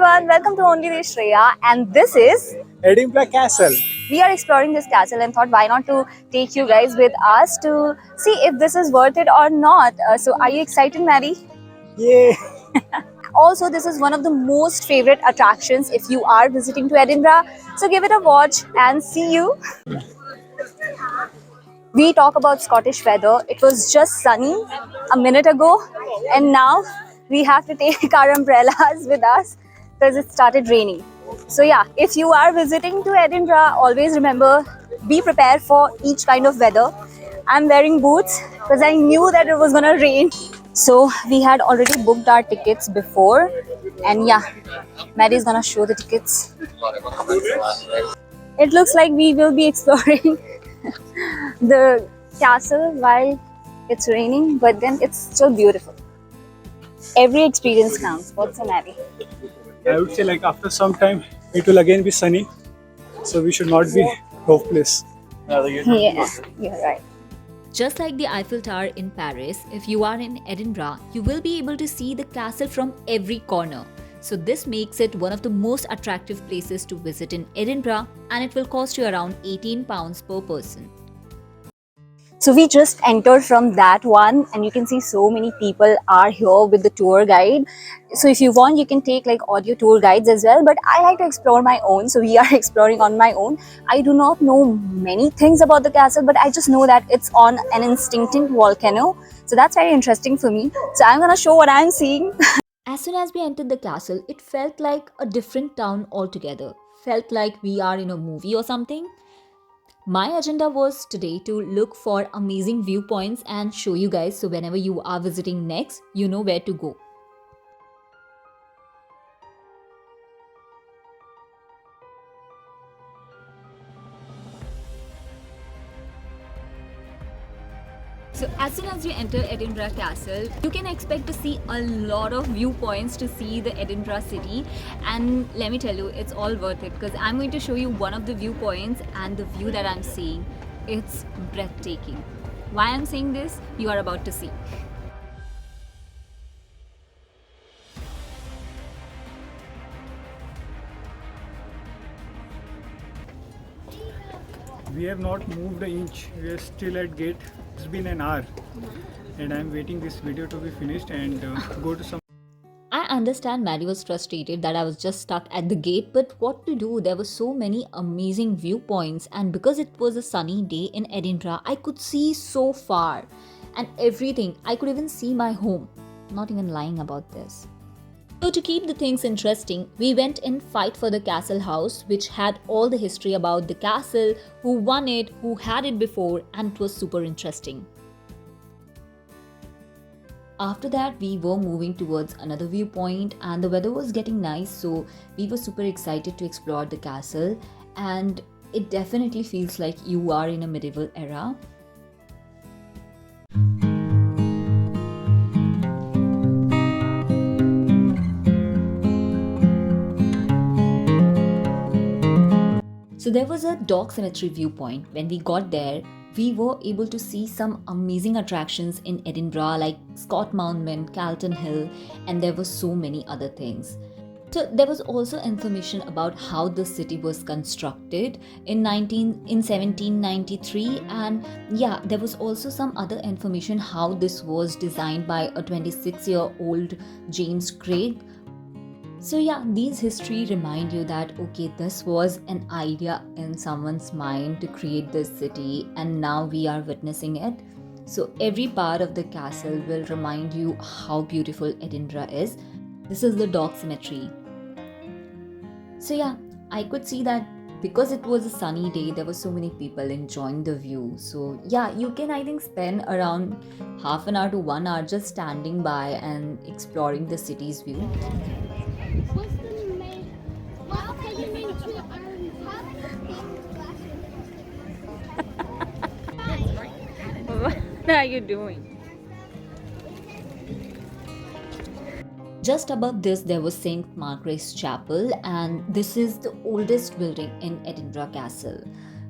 everyone, welcome to Only the Shreya, and this is Edinburgh Castle. we are exploring this castle and thought why not to take you guys with us to see if this is worth it or not. So are you excited, Maddie? Yeah. Also, this is one of the most favorite attractions if you are visiting to Edinburgh. So give it a watch and see you. We talk about Scottish weather. It was just sunny a minute ago, and now we have to take our umbrellas with us because it started raining. So, yeah, if you are visiting to Edinburgh, always remember be prepared for each kind of weather. I'm wearing boots because I knew that it was gonna rain. So, we had already booked our tickets before, and yeah, Maddie's gonna show the tickets. It looks like we will be exploring the castle while it's raining, but then it's still beautiful. Every experience counts. What's the matter? I would say like after some time it will again be sunny, so we should not be hopeless. Yeah, you're right. Just like the Eiffel Tower in Paris, if you are in Edinburgh, you will be able to see the castle from every corner. So this makes it one of the most attractive places to visit in Edinburgh, and it will cost you around £18 per person. So we just entered from that one, and you can see so many people are here with the tour guide. So if you want, you can take like audio tour guides as well, but I like to explore my own, so we are exploring on my own. I do not know many things about the castle, but I just know that it's on an extinct volcano, so that's very interesting for me. So I'm gonna show what I'm seeing. As soon as we entered the castle, it felt like a different town altogether. Felt like we are in a movie or something. My agenda was today to look for amazing viewpoints and show you guys, so whenever you are visiting next, you know where to go. So as soon as you enter Edinburgh Castle, you can expect to see a lot of viewpoints to see the Edinburgh city, and let me tell you, it's all worth it because I'm going to show you one of the viewpoints, and the view that I'm seeing, it's breathtaking. Why I'm saying this, you are about to see. We have not moved an inch. We are still at gate. It's been an hour, and I'm waiting this video to be finished and go to some. I understand Maddie was frustrated that I was just stuck at the gate, but what to do? There were so many amazing viewpoints, and because it was a sunny day in Edinburgh, I could see so far and everything. I could even see my home. Not even lying about this. So to keep the things interesting, we went in Fight for the Castle House, which had all the history about the castle, who won it, who had it before, and it was super interesting. After that, we were moving towards another viewpoint, and the weather was getting nice, so we were super excited to explore the castle, and it definitely feels like you are in a medieval era. So there was a dog cemetery viewpoint. When we got there, we were able to see some amazing attractions in Edinburgh like Scott Monument, Calton Hill, and there were so many other things. So there was also information about how the city was constructed in 1793, and yeah, there was also some other information how this was designed by a 26-year-old James Craig. So yeah, these history remind you that okay, this was an idea in someone's mind to create this city, and now we are witnessing it. So every part of the castle will remind you how beautiful Edinburgh is. This is the dog cemetery. So yeah, I could see that because it was a sunny day, there were so many people enjoying the view. So yeah, you can I think spend around half an hour to 1 hour just standing by and exploring the city's view. What are you doing? Just above this, there was St. Margaret's Chapel, and this is the oldest building in Edinburgh Castle.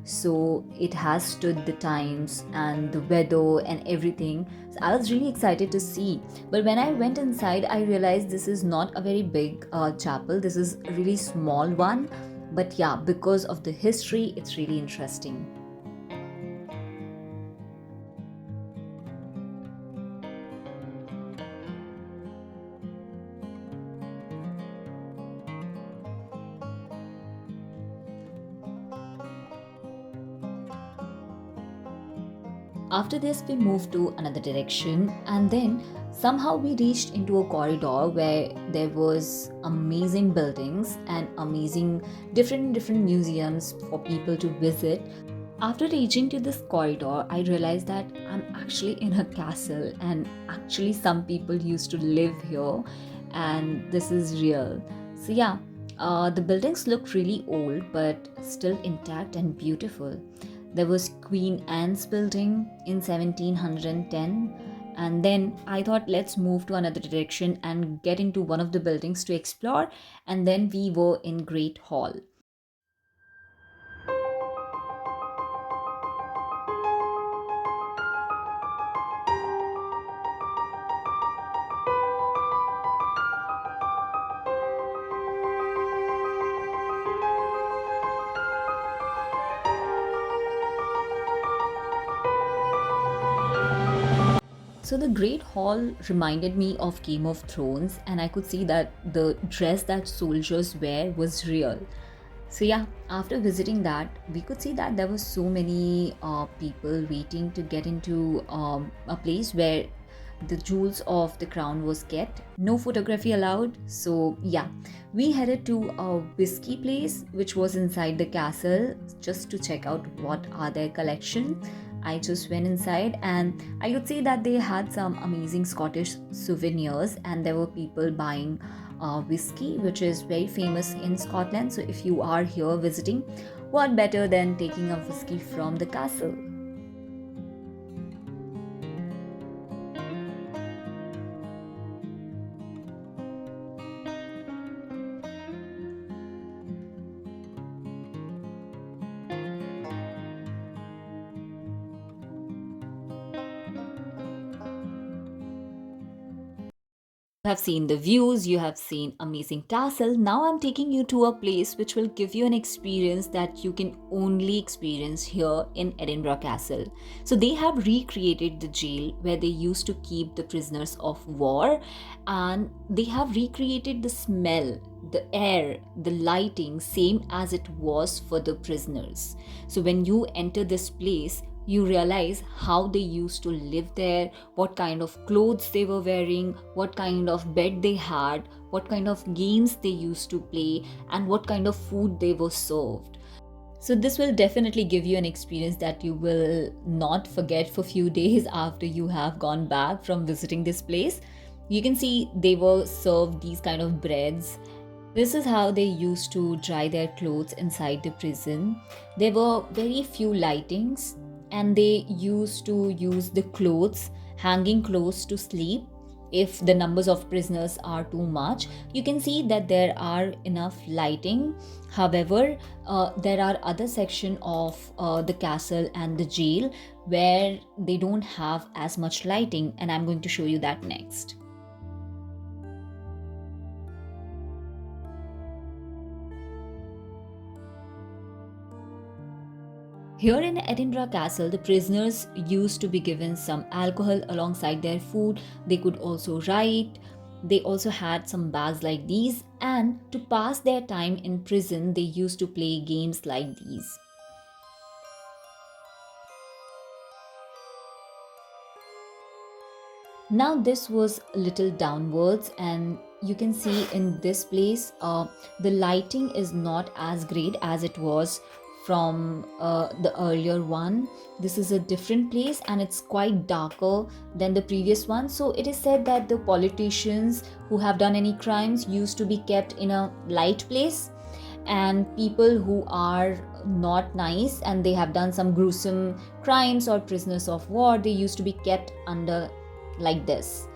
so it has stood the times and the weather and everything. So I was really excited to see. But when I went inside, I realized this is not a very big chapel. This is a really small one. But yeah, because of the history, it's really interesting. After this, we moved to another direction, and then somehow we reached into a corridor where there was amazing buildings and amazing different museums for people to visit. After reaching to this corridor, I realized that I'm actually in a castle, and actually some people used to live here, and this is real. So yeah, the buildings look really old but still intact and beautiful. There was Queen Anne's building in 1710, and then I thought let's move to another direction and get into one of the buildings to explore, and then we were in Great Hall. So the Great Hall reminded me of Game of Thrones, and I could see that the dress that soldiers wear was real. So yeah, after visiting that, we could see that there were so many people waiting to get into a place where the jewels of the crown was kept. No photography allowed. So yeah, we headed to a whiskey place which was inside the castle just to check out what are their collection. I just went inside and I could see that they had some amazing Scottish souvenirs, and there were people buying whiskey, which is very famous in Scotland. So if you are here visiting, what better than taking a whiskey from the castle? You have seen the views, you have seen amazing castle. Now I'm taking you to a place which will give you an experience that you can only experience here in Edinburgh Castle. So they have recreated the jail where they used to keep the prisoners of war, and they have recreated the smell, the air, the lighting same as it was for the prisoners. So when you enter this place, you realize how they used to live there, what kind of clothes they were wearing, what kind of bed they had, what kind of games they used to play, and what kind of food they were served. So this will definitely give you an experience that you will not forget for few days after you have gone back from visiting this place. You can see they were served these kind of breads. This is how they used to dry their clothes inside the prison. There were very few lightings, and they used to use the clothes, hanging clothes to sleep. If the numbers of prisoners are too much, you can see that there are enough lighting. However, there are other section of the castle and the jail where they don't have as much lighting, and I'm going to show you that next. Here in Edinburgh Castle, the prisoners used to be given some alcohol alongside their food. They could also write. They also had some bags like these, and to pass their time in prison, they used to play games like these. Now, this was a little downwards, and you can see in this place the lighting is not as great as it was from the earlier one. This is a different place and it's quite darker than the previous one. So it is said that the politicians who have done any crimes used to be kept in a light place, and people who are not nice and they have done some gruesome crimes or prisoners of war, they used to be kept under like this.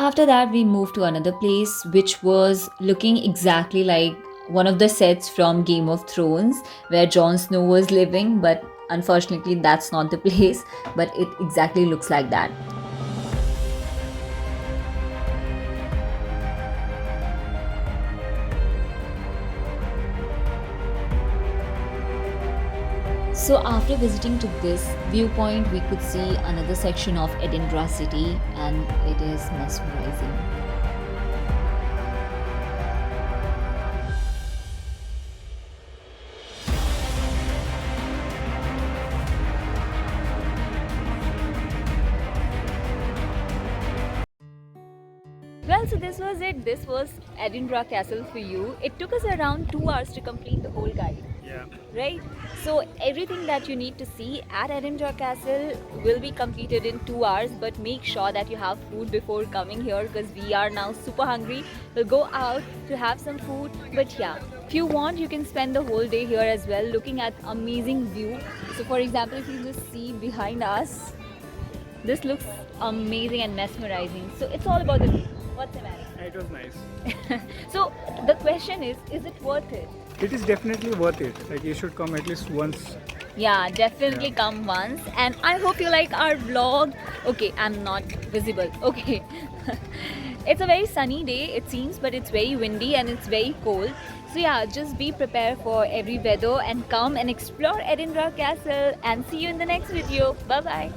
after that, we moved to another place which was looking exactly like one of the sets from Game of Thrones where Jon Snow was living, but unfortunately, that's not the place, but it exactly looks like that. So after visiting to this viewpoint, we could see another section of Edinburgh city, and it is mesmerizing. Well, so this was it. This was Edinburgh Castle for you. It took us around 2 hours to complete the whole guide. Yeah. Right? So everything that you need to see at Edinburgh Castle will be completed in 2 hours, but make sure that you have food before coming here because we are now super hungry. We'll go out to have some food. But yeah, if you want, you can spend the whole day here as well looking at amazing view. So for example, if you just see behind us, this looks amazing and mesmerizing. So it's all about the view. What's the matter? It was nice. So the question is it worth it? It is definitely worth it. Like you should come at least once. Yeah, definitely Yeah. come once. And I hope you like our vlog. Okay, I'm not visible. Okay. It's a very sunny day, it seems, but it's very windy and it's very cold. So yeah, just be prepared for every weather and come and explore Edinburgh Castle and see you in the next video. Bye bye.